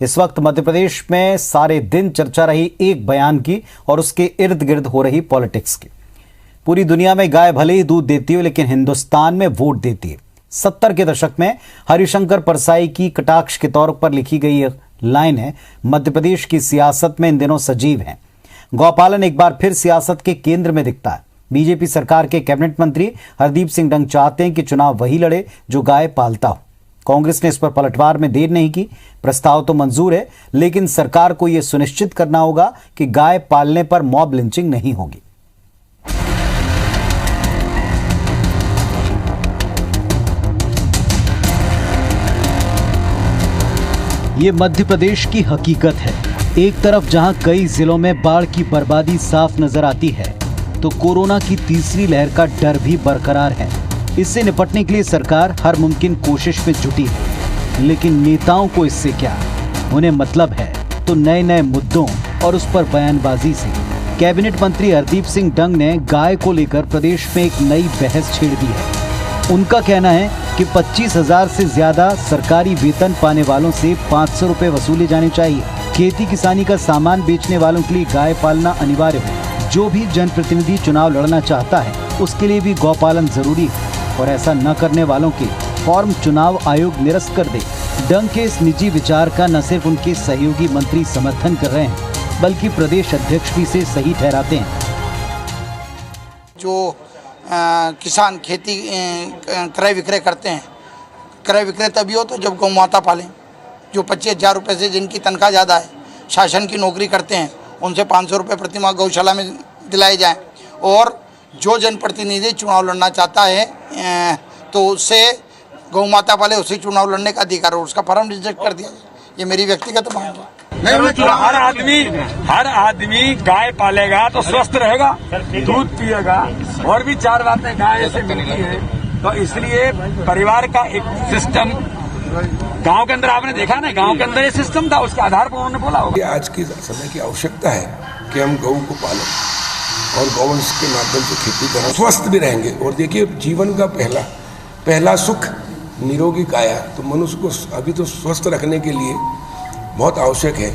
इस वक्त मध्य प्रदेश में सारे दिन चर्चा रही एक बयान की और उसके इर्द गिर्द हो रही पॉलिटिक्स की। पूरी दुनिया में गाय भले ही दूध देती है लेकिन हिंदुस्तान में वोट देती है। 70 के दशक में हरिशंकर परसाई की कटाक्ष के तौर पर लिखी गई एक लाइन है, मध्य प्रदेश की सियासत में इन दिनों सजीव है। गौपालन एक बार फिर सियासत के केंद्र में दिखता है। बीजेपी सरकार के कैबिनेट मंत्री हरदीप सिंह डंग चाहते हैं कि चुनाव वही लड़े जो गाय पालता हो। कांग्रेस ने इस पर पलटवार में देर नहीं की। प्रस्ताव तो मंजूर है लेकिन सरकार को यह सुनिश्चित करना होगा कि गाय पालने पर मॉब लिंचिंग नहीं होगी। ये मध्य प्रदेश की हकीकत है। एक तरफ जहां कई जिलों में बाढ़ की बर्बादी साफ नजर आती है तो कोरोना की तीसरी लहर का डर भी बरकरार है। इससे निपटने के लिए सरकार हर मुमकिन कोशिश में जुटी है, लेकिन नेताओं को इससे क्या, उन्हें मतलब है तो नए नए मुद्दों और उस पर बयानबाजी से। कैबिनेट मंत्री हरदीप सिंह डंग ने गाय को लेकर प्रदेश में एक नई बहस छेड़ दी है। उनका कहना है कि 25,000 से ज्यादा सरकारी वेतन पाने वालों से 500 रुपए वसूले जाने चाहिए। खेती किसानी का सामान बेचने वालों के लिए गाय पालना अनिवार्य हो। जो भी जनप्रतिनिधि चुनाव लड़ना चाहता है उसके लिए भी गौपालन जरूरी है और ऐसा न करने वालों के फॉर्म चुनाव आयोग निरस्त कर दे। डंग के इस निजी विचार का न सिर्फ उनके सहयोगी मंत्री समर्थन कर रहे हैं बल्कि प्रदेश अध्यक्ष भी इसे सही ठहराते हैं। जो किसान खेती क्रय विक्रय करते हैं, क्रय विक्रय तभी हो तो जब गौ माता पालें। जो 25,000 रुपये से जिनकी तनख्वाह ज़्यादा है, शासन की नौकरी करते हैं, उनसे 500 रुपये प्रतिमाह गौशाला में दिलाए जाएं। और जो जनप्रतिनिधि चुनाव लड़ना चाहता है तो उससे गौ माता पाले, उसे चुनाव लड़ने का अधिकार और उसका फॉर्म रिजेक्ट कर दिया। ये मेरी व्यक्तिगत मांग है। हर आदमी गाय पालेगा तो स्वस्थ रहेगा, दूध पिएगा। और भी 4 बातें गाय से मिलती है, तो इसलिए परिवार का एक सिस्टम गांव के अंदर आपने देखा ना, गांव के अंदर ये सिस्टम था, उसके आधार पर उन्होंने बोला होगा। आज की समय की आवश्यकता है कि हम गौ को पालें और गौवंश के माध्यम से खेती करें, स्वस्थ भी रहेंगे। और देखिए, जीवन का पहला सुख निरोगी काया, तो मनुष्य को अभी तो स्वस्थ रखने के लिए बहुत आवश्यक है।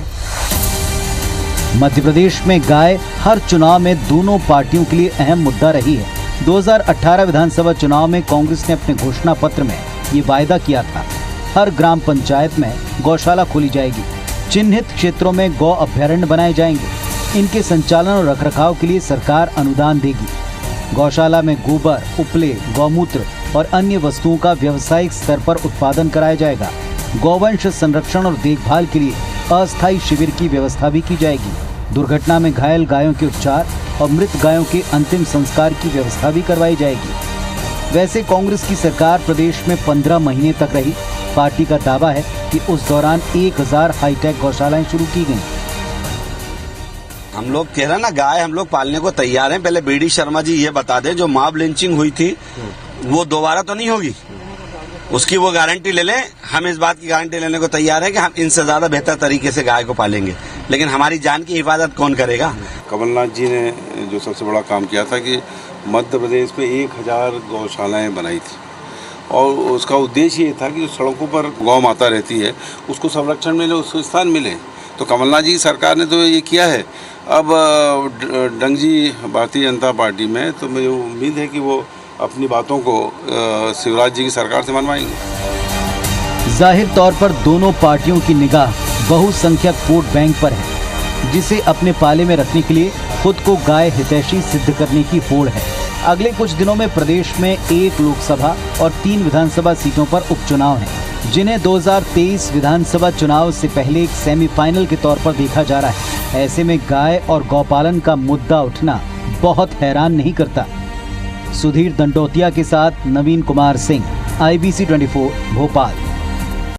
मध्य प्रदेश में गाय हर चुनाव में दोनों पार्टियों के लिए अहम मुद्दा रही है। 2018 विधानसभा चुनाव में कांग्रेस ने अपने घोषणा पत्र में ये वायदा किया था, हर ग्राम पंचायत में गौशाला खोली जाएगी, चिन्हित क्षेत्रों में गौ अभ्यारण्य बनाए जाएंगे, इनके संचालन और रखरखाव के लिए सरकार अनुदान देगी। गौशाला में गोबर, उपले, गौमूत्र और अन्य वस्तुओं का व्यावसायिक स्तर पर उत्पादन कराया जाएगा। गौवंश संरक्षण और देखभाल के लिए अस्थायी शिविर की व्यवस्था भी की जाएगी। दुर्घटना में घायल गायों के उपचार और मृत गायों के अंतिम संस्कार की व्यवस्था भी करवाई जाएगी। वैसे कांग्रेस की सरकार प्रदेश में 15 महीने तक रही। पार्टी का दावा है कि उस दौरान 1000 हाईटेक गौशालाएं शुरू की गईं। हम लोग कह रहे हैं ना, गाय हम लोग पालने को तैयार हैं। पहले बीडी शर्मा जी ये बता दें, जो मॉब लिंचिंग हुई थी वो दोबारा तो नहीं होगी, उसकी वो गारंटी ले लें। हम इस बात की गारंटी लेने को तैयार है कि हम इनसे ज्यादा बेहतर तरीके से गाय को पालेंगे, लेकिन हमारी जान की हिफाजत कौन करेगा। कमलनाथ जी ने जो सबसे बड़ा काम किया था कि मध्य प्रदेश में 1000 गौशालाएं बनाई थी और उसका उद्देश्य ये था कि जो सड़कों पर गौ माता रहती है उसको संरक्षण मिले, उसको स्थान मिले। तो कमलनाथ जी की सरकार ने तो ये किया है। अब डंग जी भारतीय जनता पार्टी में, तो मुझे उम्मीद है कि वो अपनी बातों को शिवराज जी की सरकार से मनवाएंगे। जाहिर तौर पर दोनों पार्टियों की निगाह बहुसंख्यक वोट बैंक पर है, जिसे अपने पाले में रखने के लिए खुद को गाय हितैषी सिद्ध करने की होड़ है। अगले कुछ दिनों में प्रदेश में 1 लोकसभा और 3 विधानसभा सीटों पर उपचुनाव हैं, जिन्हें 2023 विधानसभा चुनाव से पहले एक सेमीफाइनल के तौर पर देखा जा रहा है। ऐसे में गाय और गौपालन का मुद्दा उठना बहुत हैरान नहीं करता। सुधीर दंडोतिया के साथ नवीन कुमार सिंह, IBC 24 भोपाल।